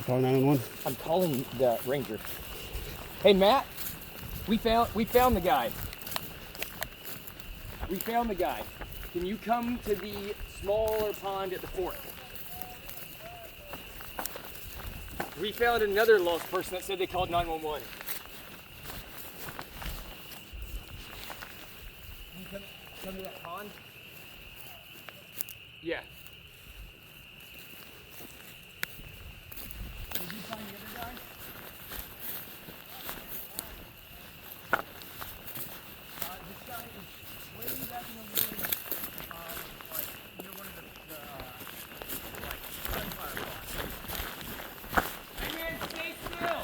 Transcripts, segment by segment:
Call 911. I'm calling the ranger. Hey, Matt, we found the guy. We found the guy. Can you come to the smaller pond at the fort? We found another lost person that said they called 911. Can you come to that pond? Yeah. Did you find the other guy? This guy is way back in the woods, like near one of the gunfire spots. Hey man, stay still!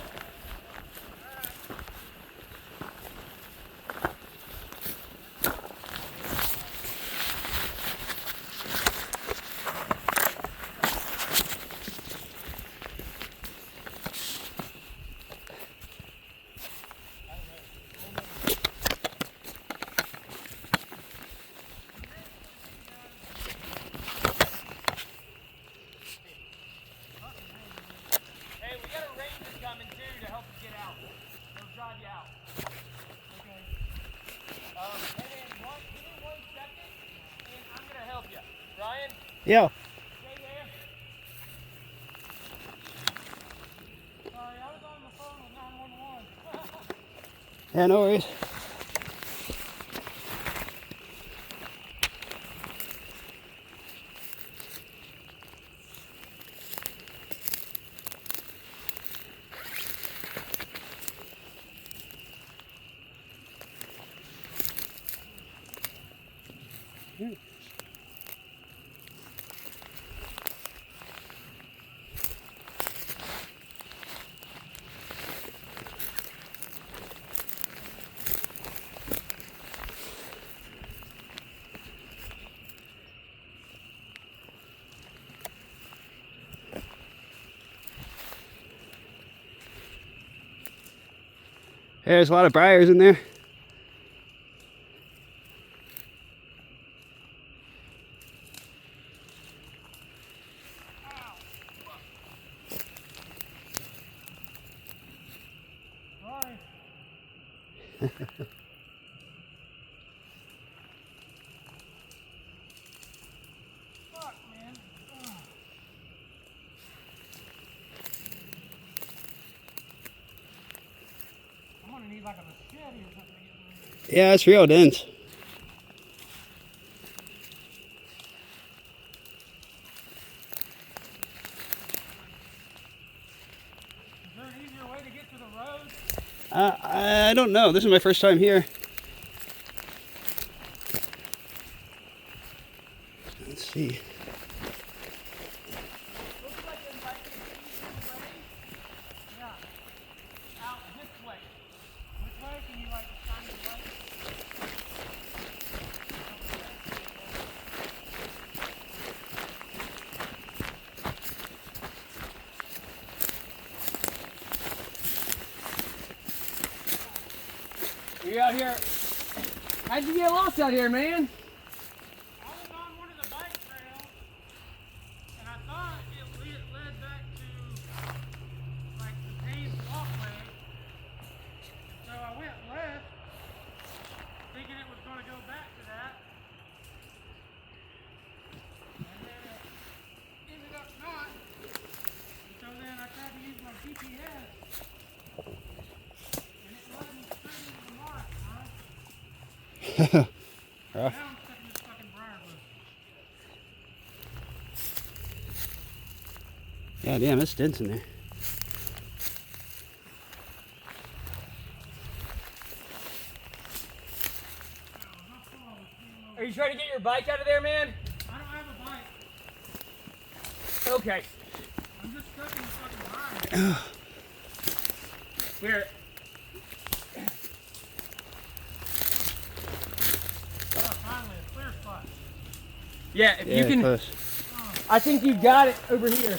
Hey, we got a ranger coming too to help you get out. They'll drive you out. Okay. Hey man, give me 1 second and I'm gonna help you. Ryan, Yeah. stay there. Sorry, I was on the phone with 911. Yeah, no worries. There's a lot of briars in there. Sorry. Fuck, man. I'm gonna need like a machete or something to get rid of it. Yeah, it's real dense. Is there an easier way to get to the road? I don't know. This is my first time here. Let's see. Looks like there might be an easier way. Yeah. Out this way. Which way? Can you like shine the light? You out here? How'd you get lost out here, man? I was on one of the bike trails, and I thought it led back to like the paved walkway. And so I went left, thinking it was going to go back to that. And then it ended up not. And so then I tried to use my GPS. And it led me straight into the mark, huh? Rough. Now I'm stuck in this fucking briar bush. Yeah, damn, it's dense in there. Are you trying to get your bike out of there, man? I don't have a bike. Okay. I'm just stuck in the fucking briar. Here. Oh, finally, a clear spot. Yeah, if Yeah, you can. close. I think you got it over here.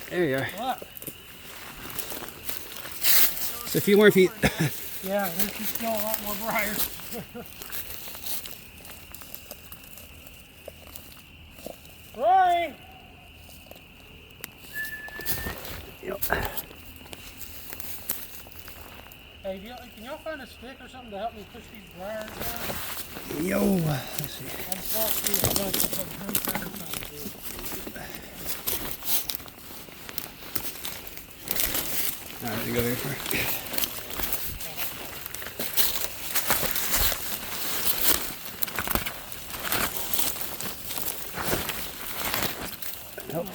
There you are. What? A few more feet. Yeah, there's still a lot more briars. Rory! Yep. Hey, can y'all find a stick or something to help me push these briars down? Yo, let's see. I just walked through a bunch of some or something, dude. All right, you go there first. Help.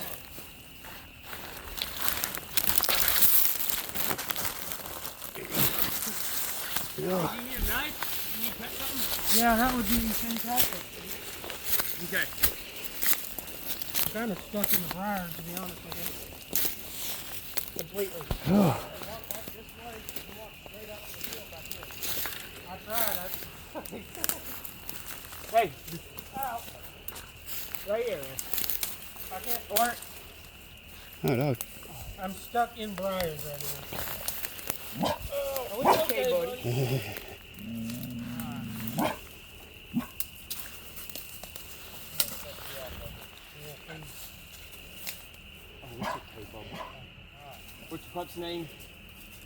Do you need a knife? Can you cut something? Yeah, that would be fantastic. Okay. I'm kind of stuck in the briars, to be honest with you. Completely. I tried. Hey, out. Right here. I can't work. Oh, dog. I'm stuck in briars right now. Oh, it's okay, buddy. What's your pup's name?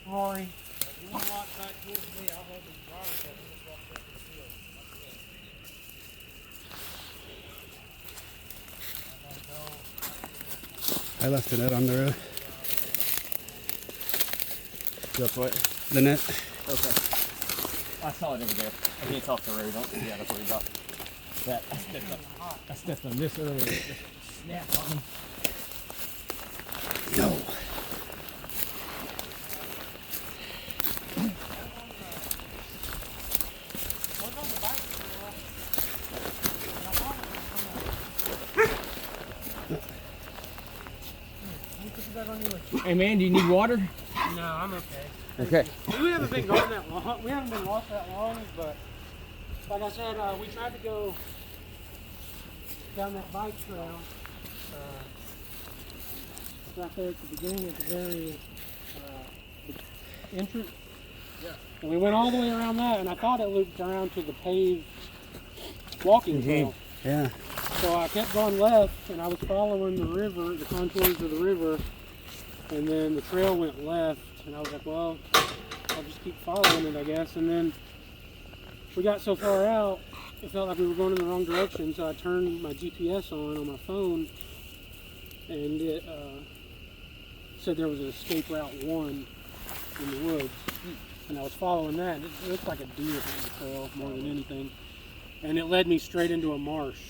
Rory. You want to walk back towards me? I'll hold these bars up and just walk back to the field. I left the net on the road. That's what? The net. Okay. I saw it over there. I think it's off the road. Don't yeah, that's what we got. That I stepped on this earlier. It just snapped on me. Yo. Hey man, do you need water? No, I'm okay. Okay. We haven't been gone that long. We haven't been lost that long, but like I said, we tried to go down that bike trail. Right there at the beginning, at the very entrance. Yeah. And we went all the way around that, and I thought it looped around to the paved walking trail. Yeah. So I kept going left, and I was following the river, the contours of the river, and then the trail went left, and I was like, well, I'll just keep following it, I guess. And then we got so far out, it felt like we were going in the wrong direction, so I turned my GPS on my phone, and it said there was an escape route 1 in the woods, and I was following that, and it looked like a deer on the trail more than anything, and it led me straight into a marsh.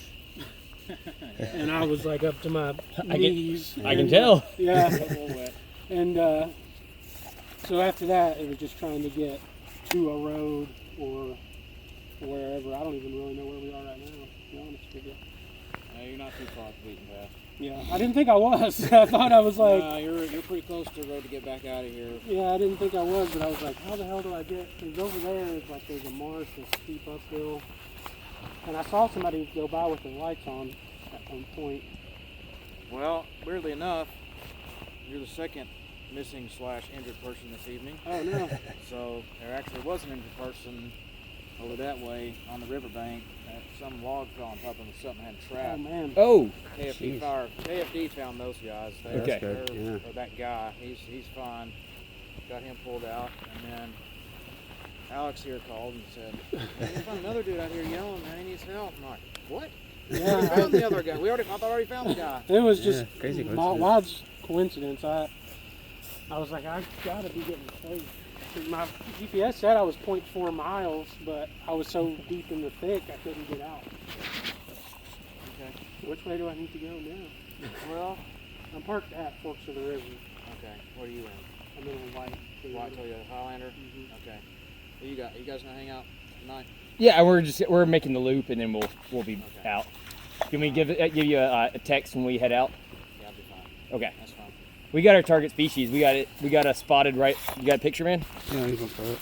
And I was like up to my knees. I can tell. Yeah. And so after that, it was just trying to get to a road or wherever. I don't even really know where we are right now, to be honest with you. No, you're not too far off the beaten path. Yeah, I didn't think I was. I thought I was like... No, you're pretty close to the road to get back out of here. Yeah, I didn't think I was, but I was like, how the hell do I get... Because over there is like there's a marsh, a steep uphill. And I saw somebody go by with their lights on at one point. Well, weirdly enough, you're the second missing / injured person this evening. Oh, no. So there actually was an injured person over that way on the riverbank. Some log fell on top of them, something had Oh, trapped. man. Oh. KFD found those guys. Okay. That's good, yeah. Or that guy, he's fine. Got him pulled out, and then Alex here called and said, "Hey, we found another dude out here yelling, man, he needs help." I'm like, "What?" Yeah, We found the other guy. I thought I already found the guy. it was just crazy wild coincidence. I was like, I gotta be getting close. My GPS said I was 0.4 miles, but I was so deep in the thick I couldn't get out. Okay. Which way do I need to go now? Well, I'm parked at Forks of the River. okay. What are you in? I'm in a white Toyota Highlander? Mhm. Okay. What you got? You guys gonna hang out tonight? Yeah, we're making the loop and then we'll be Okay. out. Can we give you a text when we head out? Yeah, I'll be fine. Okay. That's fine. We got our target species. We got it spotted right. You got a picture, man? Yeah, he's gonna throw it.